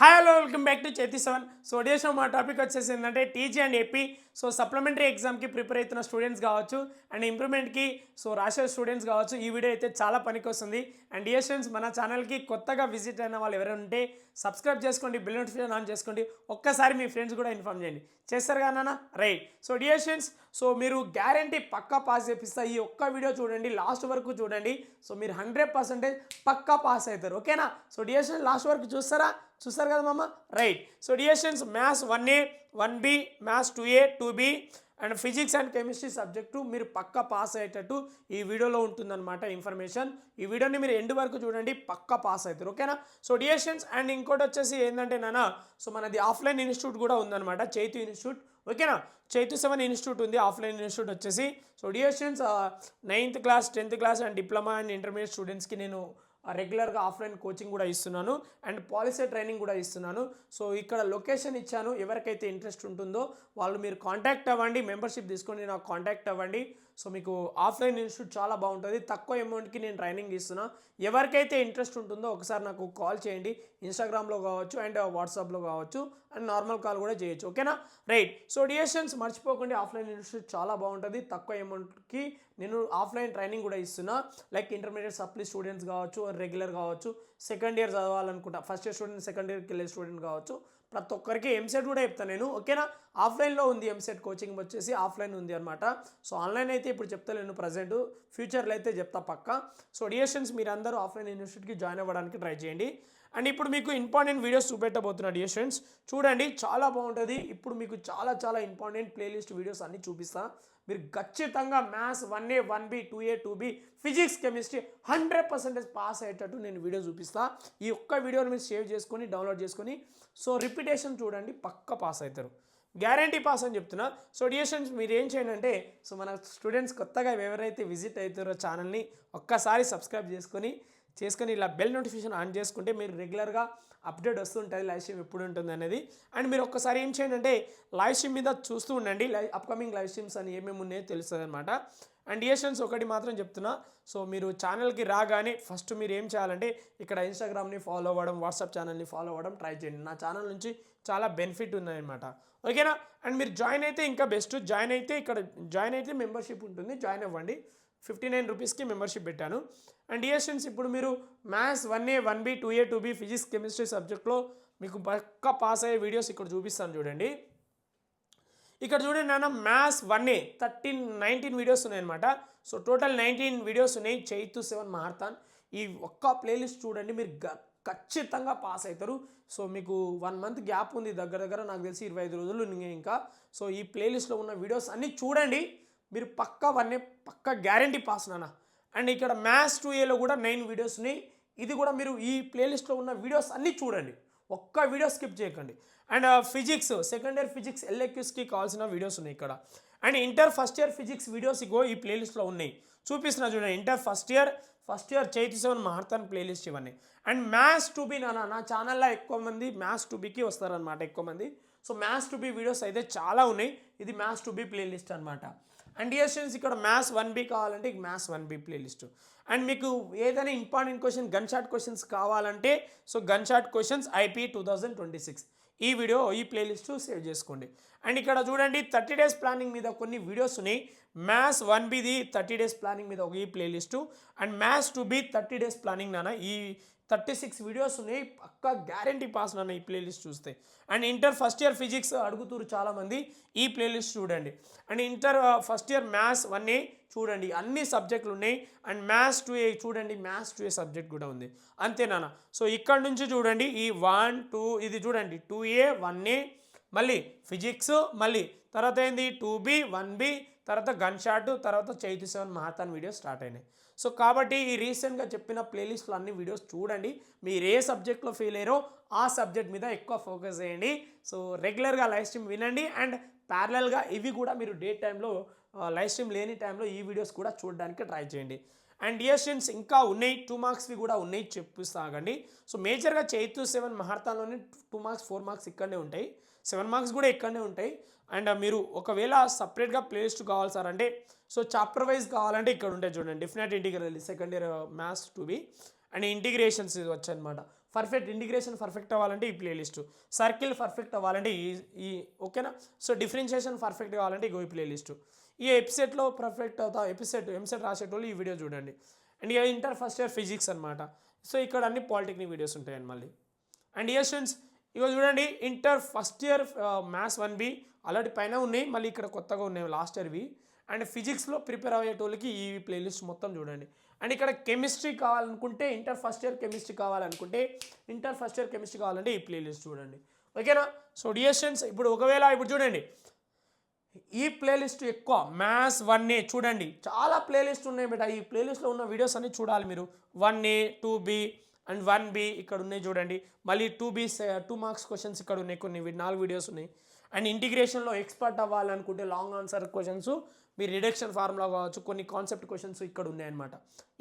Hi hello welcome back to చేతి seven. So డేషో మా topic వచ్చేసి ఏంటంటే టీజీ అండ్ ఏపీ సప్లిమెంటరీ ఎగ్జామ్కి ప్రిపేర్ అవుతున్న స్టూడెంట్స్ కావచ్చు అండ్ ఇంప్రూవ్మెంట్కి రాసే స్టూడెంట్స్ కావచ్చు ఈ వీడియో అయితే చాలా పనికి వస్తుంది. అండ్ డియర్ స్టూడెంట్స్, మన ఛానల్కి కొత్తగా విజిట్ అయిన వాళ్ళు ఎవరైనా ఉంటే సబ్స్క్రైబ్ చేసుకోండి, బెల్ నోటిఫికేషన్ ఆన్ చేసుకోండి, ఒక్కసారి మీ ఫ్రెండ్స్ కూడా ఇన్ఫార్మ్ చేయండి. చేస్తారు కదా రైట్. సో డియర్ స్టూడెంట్స్, మీరు గ్యారంటీ పక్కా పాస్ చేపిస్తా. ఈ ఒక్క వీడియో చూడండి, లాస్ట్ వరకు చూడండి. సో మీరు 100% పక్కా పాస్ అవుతారు, ఓకేనా? సో డియర్ స్టూడెంట్స్, లాస్ట్ వరకు చూస్తారు కదా మామ, right. So dear students, maths 1A 1B, maths 2A 2B and physics and chemistry subject మీరు పక్కా పాస్ అయ్యేటట్టు ఈ వీడియోలో ఉంటుందన్నమాట ఇన్ఫర్మేషన్. ఈ వీడియోని మీరు ఎండ్ వరకు చూడండి, పక్కా పాస్ అవుతారు, ఓకేనా? సో డియర్ స్టూడెంట్స్, అండ్ ఇంకోటి వచ్చేసి ఏంటంటే మనది ఆఫ్లైన్ ఇన్స్టిట్యూట్ కూడా ఉందన్నమాట, చైతు ఇన్స్టిట్యూట్, ఓకేనా? చైతు 7 ఇన్స్టిట్యూట్ ఉంది, ఆఫ్లైన్ ఇన్స్టిట్యూట్ వచ్చేసి. So dear students, 9th class 10th class and diploma and intermediate స్టూడెంట్స్కి నేను రెగ్యులర్గా ఆఫ్లైన్ కోచింగ్ కూడా ఇస్తున్నాను అండ్ పాలసీ ట్రైనింగ్ కూడా ఇస్తున్నాను. సో ఇక్కడ లొకేషన్ ఇచ్చాను, ఎవరికైతే ఇంట్రెస్ట్ ఉంటుందో వాళ్ళు మీరు కాంటాక్ట్ అవ్వండి, మెంబర్షిప్ తీసుకొని నాకు కాంటాక్ట్ అవ్వండి. సో మీకు ఆఫ్లైన్ ఇన్స్టిట్యూట్ చాలా బాగుంటుంది, తక్కువ అమౌంట్కి నేను ట్రైనింగ్ ఇస్తున్నా. ఎవరికైతే ఇంట్రెస్ట్ ఉంటుందో ఒకసారి నాకు కాల్ చేయండి, ఇన్స్టాగ్రామ్లో కావచ్చు అండ్ వాట్సాప్లో కావచ్చు అండ్ నార్మల్ కాల్ కూడా చేయొచ్చు, ఓకేనా? రైట్. సో డియర్ స్టూడెంట్స్, మర్చిపోకండి, ఆఫ్లైన్ ఇన్స్టిట్యూట్ చాలా బాగుంటుంది, తక్కువ అమౌంట్కి నేను ఆఫ్లైన్ ట్రైనింగ్ కూడా ఇస్తున్నా. లైక్ ఇంటర్మీడియట్ సప్లీ స్టూడెంట్స్ కావచ్చు, రెగ్యులర్ కావచ్చు, సెకండ్ ఇయర్ చదవాలనుకుంటా, ఫస్ట్ ఇయర్ స్టూడెంట్ సెకండ్ ఇయర్కి వెళ్ళే స్టూడెంట్ కావచ్చు, ప్రతి ఒక్కరికి ఎంసెట్ కూడా చెప్తాను నేను, ఓకేనా? ఆఫ్లైన్లో ఉంది ఎంసెట్ కోచింగ్ వచ్చేసి, ఆఫ్లైన్ ఉంది అనమాట. సో ఆన్లైన్ అయితే ఇప్పుడు చెప్తాను ప్రజెంట్, ఫ్యూచర్లో అయితే చెప్తా పక్కా. సో డియర్ స్టూడెంట్స్, మీరు అందరూ ఆఫ్లైన్ ఇన్స్టిట్యూట్కి జాయిన్ అవ్వడానికి ట్రై చేయండి. అండ్ ఇప్పుడు మీకు ఇంపార్టెంట్ వీడియోస్ చూపెట్టబోతున్నా డియర్ స్టూడెంట్స్, చూడండి, చాలా బాగుంటుంది. ఇప్పుడు మీకు చాలా ఇంపార్టెంట్ ప్లేలిస్ట్ వీడియోస్ అన్నీ చూపిస్తా. మీరు ఖచ్చితంగా maths 1A 1B 2A 2B physics chemistry 100% pass అయ్యేటట్టు నేను వీడియో చూపిస్తా. ఈ ఒక్క వీడియోని మీరు సేవ్ చేసుకొని డౌన్లోడ్ చేసుకొని సో రిపిటేషన్ చూడండి, పక్క పాస్ అవుతారు, గ్యారంటీ పాస్ అని చెప్తున్నా. సో డియర్ స్టూడెంట్స్, మీరు ఏం చేయండి అంటే మన స్టూడెంట్స్ కొత్తగా ఎవరైతే విజిట్ అవుతారో ఛానల్ని ఒక్కసారి సబ్స్క్రైబ్ చేసుకొని ఇలా బెల్ నోటిఫికేషన్ ఆన్ చేసుకుంటే మీరు రెగ్యులర్గా అప్డేట్ వస్తుంటుంది, లైవ్ స్ట్రీమ్ ఎప్పుడు ఉంటుంది అనేది. అండ్ మీరు ఒక్కసారి ఏం చేయండి అంటే లైవ్ స్ట్రీమ్ మీద చూస్తూ ఉండండి, అప్కమింగ్ లైవ్ స్ట్రీమ్స్ అని ఏమేమి ఉన్నాయో తెలుస్తుంది అనమాట. అండ్ డియర్ స్టూడెంట్స్, ఒకటి మాత్రం చెప్తున్నా, సో మీరు ఛానల్కి రాగానే ఫస్ట్ మీరు ఏం చేయాలంటే ఇక్కడ ఇన్స్టాగ్రామ్ని ఫాలో అవ్వడం, వాట్సాప్ ఛానల్ని ఫాలో అవ్వడం ట్రై చేయండి. నా ఛానల్ నుంచి చాలా బెనిఫిట్ ఉన్నాయన్నమాట, ఓకేనా? అండ్ మీరు జాయిన్ అయితే ఇంకా బెస్ట్, జాయిన్ అయితే మెంబర్షిప్ ఉంటుంది, జాయిన్ అవ్వండి. 59 రూపీస్కి మెంబర్షిప్ పెట్టాను. అండ్ డియర్ స్టూడెంట్స్, ఇప్పుడు మీరు maths 1A 1B 2A 2B physics chemistry సబ్జెక్ట్లో మీకు పక్కా పాస్ అయ్యే వీడియోస్ ఇక్కడ చూపిస్తాను చూడండి. ఇక్కడ చూడండి మ్యాథ్స్ 1A 19 వీడియోస్ ఉన్నాయన్నమాట. సో టోటల్ 19 వీడియోస్ ఉన్నాయి, చైతు 7 మహార్థాన్. ఈ ఒక్క ప్లేలిస్ట్ చూడండి, మీరు ఖచ్చితంగా పాస్ అవుతారు. సో మీకు 1 మంత్ గ్యాప్ ఉంది, దగ్గర నాకు తెలిసి 25 రోజులు ఉన్నాయి ఇంకా. సో ఈ ప్లేలిస్ట్లో ఉన్న వీడియోస్ అన్నీ చూడండి, మీరు పక్కా గ్యారంటీ పాస్ నాన్న. అండ్ ఇక్కడ మ్యాథ్స్ 2Aలో కూడా 9 వీడియోస్ ఉన్నాయి, ఇది కూడా మీరు ఈ ప్లేలిస్ట్లో ఉన్న వీడియోస్ అన్నీ చూడండి, ఒక్క వీడియో స్కిప్ చేయకండి. And physics second year physics ఎల్ఏక్యూస్కి కావాల్సిన వీడియోస్ ఉన్నాయి ఇక్కడ. And inter first year physics videos ఇగో ఈ ప్లేలిస్ట్లో ఉన్నాయి, చూపిస్తున్నా చూడండి. ఇంటర్ ఫస్ట్ ఇయర్ చైతు 7 మహార్థాన్ ప్లేలిస్ట్ ఇవన్నీ. అండ్ మ్యాథ్స్ 2B నా ఛానల్లో ఎక్కువ మంది మ్యాథ్స్ 2Bకి వస్తారనమాట, ఎక్కువ మంది. సో మ్యాథ్స్ 2B వీడియోస్ అయితే చాలా ఉన్నాయి, ఇది మ్యాథ్స్ 2B ప్లేలిస్ట్ అనమాట. అండ్ డియర్ స్టూడెంట్స్, ఇక్కడ మ్యాథ్స్ 1B కావాలంటే మ్యాథ్స్ 1B ప్లేలిస్ట్. అండ్ మీకు ఏదైనా important question gun shot questions కావాలంటే so gun shot questions IP 2026 ఈ వీడియో ఈ ప్లేలిస్ట్ సేవ్ చేసుకోండి. అండ్ ఇక్కడ చూడండి 30 days ప్లానింగ్ మీద కొన్ని వీడియోస్ ఉన్నాయి. మ్యాథ్స్ 1Bది 30 days ప్లానింగ్ మీద ఒక ఈ playlist, and maths 2B 30 days planning ఈ 36 వీడియోస్ ఉన్నాయి, పక్కా గ్యారంటీ పాస్ నాన్న ఈ ప్లేలిస్ట్ చూస్తే. And inter first year physics అడుగుతున్నారు చాలామంది, ఈ ప్లేలిస్ట్ చూడండి. And inter first year maths 1A చూడండి, అన్ని సబ్జెక్టులు ఉన్నాయి. అండ్ మ్యాథ్స్ 2A చూడండి, మ్యాథ్స్ 2A సబ్జెక్ట్ కూడా ఉంది, అంతేనా? సో ఇక్కడ నుంచి చూడండి ఈ 1 2 ఇది చూడండి 2A 1A, మళ్ళీ ఫిజిక్స్, మళ్ళీ తర్వాత ఏంది 2B 1B, తర్వాత గన్ షాట్, తర్వాత చైతు 7 మహార్థాన్ వీడియోస్ స్టార్ట్ అయినాయి. సో కాబట్టి ఈ రీసెంట్గా చెప్పిన ప్లేలిస్ట్లో అన్ని వీడియోస్ చూడండి, మీరు ఏ సబ్జెక్ట్లో ఫెయిల్ అయ్యారో ఆ సబ్జెక్ట్ మీద ఎక్కువ ఫోకస్ చేయండి. సో రెగ్యులర్గా లైవ్ స్ట్రీమ్ వినండి, అండ్ ప్యారలల్గా ఇవి కూడా మీరు డే టైంలో లైవ్ స్ట్రీమ్ లేని టైంలో ఈ వీడియోస్ కూడా చూడడానికి ట్రై చేయండి. అండ్ డియర్ స్టూడెంట్స్, ఇంకా ఉన్నాయి 2 మార్క్స్వి కూడా ఉన్నాయి, చెప్పిస్తాగండి. సో మేజర్గా చైతు 7 మహార్థాన్లోనే 2 మార్క్స్ 4 మార్క్స్ ఇక్కడనే ఉంటాయి, 7 మార్క్స్ కూడా ఇక్కడనే ఉంటాయి. అండ్ మీరు ఒకవేళ సపరేట్గా ప్లేలిస్ట్ కావాలి సార్ అంటే సో చాప్టర్ వైజ్ కావాలంటే ఇక్కడ ఉంటాయి చూడండి, definite integral second year maths 2B and integrations ఇది వచ్చనమాట. పర్ఫెక్ట్ ఇంటిగ్రేషన్ పర్ఫెక్ట్ అవ్వాలంటే ఈ ప్లేలిస్ట్, సర్కిల్ పర్ఫెక్ట్ అవ్వాలంటే ఈ ఓకేనా. సో డిఫరెన్షియేషన్ పర్ఫెక్ట్ కావాలంటే ఇగో ఈ ప్లేలిస్ట్. ఈ ఎపిసెట్లో పర్ఫెక్ట్ అవుతా ఎంసెట్ రాసేటోళ్ళు ఈ వీడియో చూడండి. అండ్ ఇక ఇంటర్ ఫస్ట్ ఇయర్ ఫిజిక్స్ అనమాట. సో ఇక్కడ అన్ని పాలిటెక్నిక్ వీడియోస్ ఉంటాయండి మళ్ళీ. అండ్ ఇయర్ స్టూడెంట్స్ ఇగో చూడండి, inter first year maths 1B already పైన ఉన్నాయి, మళ్ళీ ఇక్కడ కొత్తగా ఉన్నాయి లాస్ట్ ఇయర్వి. అండ్ ఫిజిక్స్లో ప్రిపేర్ అయ్యేటోళ్ళకి ఈ ప్లేలిస్ట్ మొత్తం చూడండి. అండ్ ఇక్కడ కెమిస్ట్రీ కావాలనుకుంటే ఇంటర్ ఫస్ట్ ఇయర్ కెమిస్ట్రీ కావాలంటే ఈ ప్లేలిస్ట్ చూడండి, ఓకేనా. సో డియర్ స్టూడెంట్స్ ఇప్పుడు ఇప్పుడు చూడండి, ఈ ప్లేలిస్ట్ ఎక్కువ మ్యాథ్స్ 1A చూడండి, చాలా ప్లేలిస్ట్ ఉన్నాయి బేటా. ఈ ప్లేలిస్ట్లో ఉన్న వీడియోస్ అన్ని చూడాలి మీరు. 1A 2B అండ్ 1B ఇక్కడ ఉన్నాయి చూడండి. మళ్ళీ 2B 2 మార్క్స్ క్వశ్చన్స్ ఇక్కడ ఉన్నాయి, కొన్ని 4 వీడియోస్ ఉన్నాయి. అండ్ ఇంటిగ్రేషన్లో ఎక్స్పర్ట్ అవ్వాలనుకుంటే లాంగ్ ఆన్సర్ క్వశ్చన్స్, మీ రిడక్షన్ ఫార్ములా కావచ్చు, కొన్ని కాన్సెప్ట్ క్వశ్చన్స్ ఇక్కడ ఉన్నాయన్నమాట,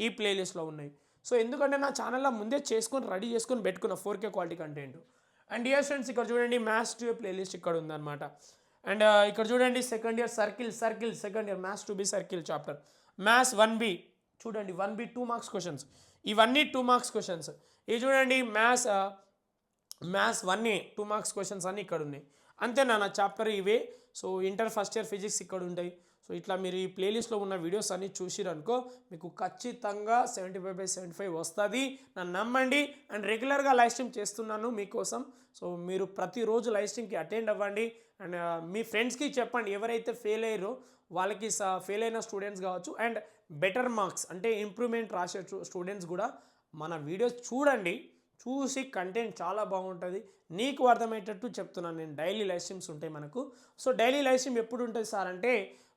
ఈ ప్లేలిస్ట్లో ఉన్నాయి. సో ఎందుకంటే నా ఛానల్లో ముందే రెడీ చేసుకొని పెట్టుకున్న 4K quality content. And dear students ఇక్కడ చూడండి, మ్యాథ్స్ 2 ప్లేలిస్ట్ ఇక్కడ ఉందన్నమాట. అండ్ ఇక్కడ చూడండి second year circle second year maths 2B circle chapter, maths 1B చూడండి, 1B 2 మార్క్స్ క్వశ్చన్స్, ఇవన్నీ 2 మార్క్స్ క్వశ్చన్స్. ఇవి చూడండి మ్యాథ్స్ 1A 2 మార్క్స్ క్వశ్చన్స్ అన్నీ ఇక్కడ ఉన్నాయి. అంతేనా నా చాప్టర్ ఇవే. So inter first year physics ఇక్కడ ఉంటాయి. సో ఇట్లా మీరు ఈ ప్లేలిస్ట్లో ఉన్న వీడియోస్ అన్నీ చూసిరనుకో మీకు ఖచ్చితంగా 75/75 వస్తుంది, నన్ను నమ్మండి. అండ్ రెగ్యులర్గా లైవ్ స్ట్రీమ్ చేస్తున్నాను మీకోసం. సో మీరు ప్రతిరోజు లైవ్ స్ట్రీమ్కి అటెండ్ అవ్వండి. అండ్ మీ ఫ్రెండ్స్కి చెప్పండి, ఎవరైతే ఫెయిల్ అయ్యారో వాళ్ళకి ఫెయిల్ అయిన స్టూడెంట్స్ కావచ్చు అండ్ బెటర్ మార్క్స్ అంటే ఇంప్రూవ్మెంట్ రాసే స్టూడెంట్స్ కూడా మన వీడియోస్ చూడండి, చూసి కంటెంట్ చాలా బాగుంటుంది. నీకు అర్థమయ్యేటట్టు చెప్తున్నాను నేను. డైలీ లైవ్ స్ట్రీమ్స్ ఉంటాయి మనకు. సో డైలీ లైవ్ స్ట్రీమ్ ఎప్పుడు ఉంటుంది సార్ అంటే,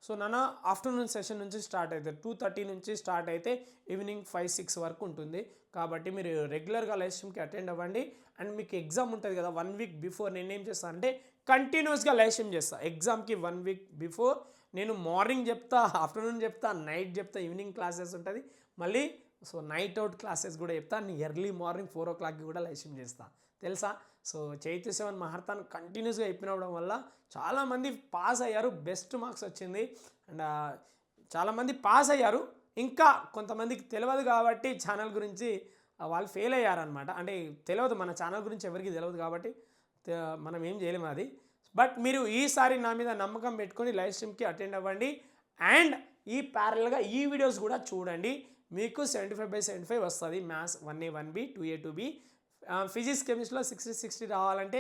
సో నాన్న ఆఫ్టర్నూన్ సెషన్ నుంచి స్టార్ట్ అవుతుంది, 2:30 నుంచి స్టార్ట్ అయితే ఈవినింగ్ 5-6 వరకు ఉంటుంది. కాబట్టి మీరు రెగ్యులర్గా లైవ్ స్ట్రీమ్కి అటెండ్ అవ్వండి. అండ్ మీకు ఎగ్జామ్ ఉంటుంది కదా 1 వీక్ బిఫోర్ నేనేం చేస్తాను అంటే కంటిన్యూస్గా లైవ్ స్ట్రీమ్ చేస్తాను. ఎగ్జామ్కి 1 వీక్ బిఫోర్ నేను మార్నింగ్ చెప్తా, ఆఫ్టర్నూన్ చెప్తా, నైట్ చెప్తా, ఈవినింగ్ క్లాసెస్ ఉంటుంది, మళ్ళీ సో నైట్ అవుట్ క్లాసెస్ కూడా చెప్తాను. ఎర్లీ మార్నింగ్ 4 o'clockకి కూడా లైవ్ స్ట్రీమ్ చేస్తాను తెలుసా. సో చైతన్య 7 మహర్తాన్ కంటిన్యూస్గా చెప్పినవడం వల్ల చాలామంది పాస్ అయ్యారు, బెస్ట్ మార్క్స్ వచ్చింది. అండ్ చాలామంది పాస్ అయ్యారు, ఇంకా కొంతమందికి తెలియదు కాబట్టి ఛానల్ గురించి వాళ్ళు ఫెయిల్ అయ్యారనమాట. అంటే తెలియదు, మన ఛానల్ గురించి ఎవరికి తెలియదు కాబట్టి మనం ఏం చేయలేము అది. బట్ మీరు ఈసారి నా మీద నమ్మకం పెట్టుకొని లైవ్ స్ట్రీమ్కి అటెండ్ అవ్వండి. అండ్ ఈ ప్యారల్గా ఈ వీడియోస్ కూడా చూడండి, మీకు 75/75 వస్తుంది. Maths 1A 1B 2A 2B physics కెమిస్ట్రీలో 60 రావాలంటే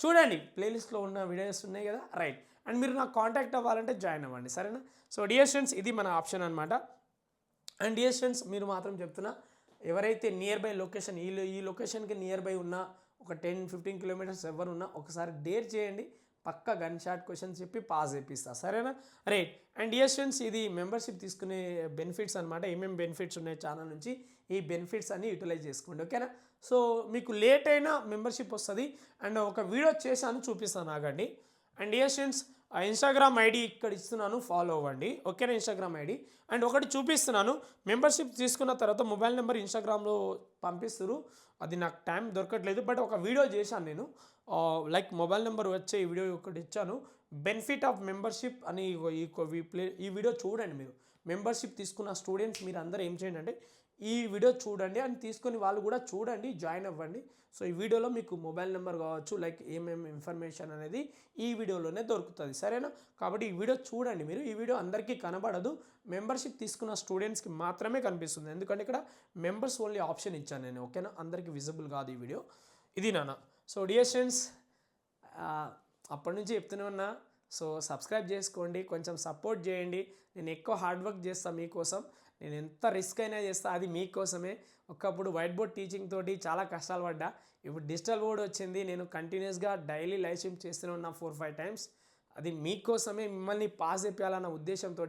చూడండి, ప్లేలిస్ట్లో ఉన్న వీడియోస్ ఉన్నాయి కదా, రైట్. అండ్ మీరు నాకు కాంటాక్ట్ అవ్వాలంటే జాయిన్ అవ్వండి, సరేనా. సో డియర్ స్టూడెంట్స్ ఇది మన ఆప్షన్ అనమాట. అండ్ డియర్ స్టూడెంట్స్ మీరు మాత్రం చెప్తున్నా, ఎవరైతే నియర్ బై లొకేషన్ ఈ లొకేషన్కి నియర్ బై ఉన్న ఒక 10-15 కిలోమీటర్స్ ఎవరున్నా ఒకసారి డేర్ చేయండి, పక్కా గన్ షాట్ క్వశ్చన్స్ చెప్పి పాస్ చేపిస్తా, సరేనా, రైట్. అండ్ డియర్ స్టూడెంట్స్ ఇది మెంబర్షిప్ తీసుకునే బెనిఫిట్స్ అనమాట. ఏమేమి బెనిఫిట్స్ ఉన్నాయి ఛానల్ నుంచి, ఈ బెనిఫిట్స్ అన్ని యూటిలైజ్ చేసుకోండి, ఓకేనా. సో మీకు లేట్ అయినా మెంబర్షిప్ వస్తుంది. అండ్ ఒక వీడియో చేశాను చూపిస్తాను ఆగండి. And dear students Instagram ID ఇక్కడ ఇస్తున్నాను, ఫాలో అవ్వండి, ఓకేనా. ఇన్స్టాగ్రామ్ ఐడి అండ్ ఒకటి చూపిస్తున్నాను, మెంబర్షిప్ తీసుకున్న తర్వాత మొబైల్ నెంబర్ ఇన్స్టాగ్రామ్లో పంపిస్తారు, అది నాకు టైం దొరకట్లేదు. బట్ ఒక వీడియో చేశాను నేను, లైక్ మొబైల్ నెంబర్ వచ్చే ఈ వీడియో ఒకటి ఇచ్చాను, బెనిఫిట్ ఆఫ్ మెంబర్షిప్ అని. ఈ వీడియో చూడండి మీరు. మెంబర్షిప్ తీసుకున్న స్టూడెంట్స్ మీరు అందరూ ఏం చేయండి అంటే ఈ వీడియో చూడండి అని తీసుకొని వాళ్ళు కూడా చూడండి, జాయిన్ అవ్వండి. సో ఈ వీడియోలో మీకు మొబైల్ నెంబర్ కావచ్చు, లైక్ ఏమేమి ఇన్ఫర్మేషన్ అనేది ఈ వీడియోలోనే దొరుకుతుంది, సరేనా. కాబట్టి ఈ వీడియో చూడండి మీరు. ఈ వీడియో అందరికీ కనబడదు, మెంబర్షిప్ తీసుకున్న స్టూడెంట్స్కి మాత్రమే కనిపిస్తుంది, ఎందుకంటే ఇక్కడ మెంబర్స్ ఓన్లీ ఆప్షన్ ఇచ్చాను నేను, ఓకేనా. అందరికీ విజిబుల్ కాదు ఈ వీడియో, ఇది నాన్న. సో డియర్ స్టూడెంట్స్ అప్పటి నుంచి చెప్తూనే ఉన్నా, సో సబ్స్క్రైబ్ చేసుకోండి, కొంచెం సపోర్ట్ చేయండి. నేను ఎక్కువ హార్డ్ వర్క్ చేస్తాను మీకోసం, నేను ఎంత రిస్క్ అయినా చేస్తా, అది మీకోసమే. ఒకప్పుడు వైట్ బోర్డ్ టీచింగ్ తోటి చాలా కష్టాలు పడ్డా, ఇప్పుడు డిజిటల్ బోర్డ్ వచ్చింది, నేను కంటిన్యూస్గా డైలీ లైవ్ స్ట్రీమ్ చేస్తూనే ఉన్నా 4-5 టైమ్స్. అది మీకోసమే, మిమ్మల్ని పాస్ అయిపోయాలన్న ఉద్దేశంతో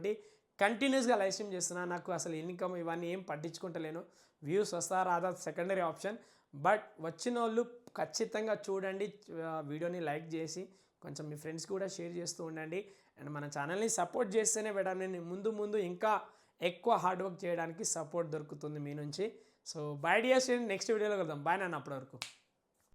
కంటిన్యూస్గా లైవ్ స్ట్రీమ్ చేస్తున్నా. నాకు అసలు ఇన్కమ్ ఇవన్నీ ఏం పట్టించుకుంటలేను, వ్యూస్ వస్తా రాదా సెకండరీ ఆప్షన్. బట్ వచ్చిన వాళ్ళు ఖచ్చితంగా చూడండి, వీడియోని లైక్ చేసి కొంచెం మీ ఫ్రెండ్స్ కూడా షేర్ చేస్తూ ఉండండి. అండ్ మన ఛానల్ని సపోర్ట్ చేస్తేనే బెటర్, నేను ముందు ఇంకా ఎక్కువ హార్డ్ వర్క్ చేయడానికి సపోర్ట్ దొరుకుతుంది మీ నుంచి. So by dear student, next వీడియోలో కలుద్దాం, బాయ్ నాన్న, అప్పటి వరకు.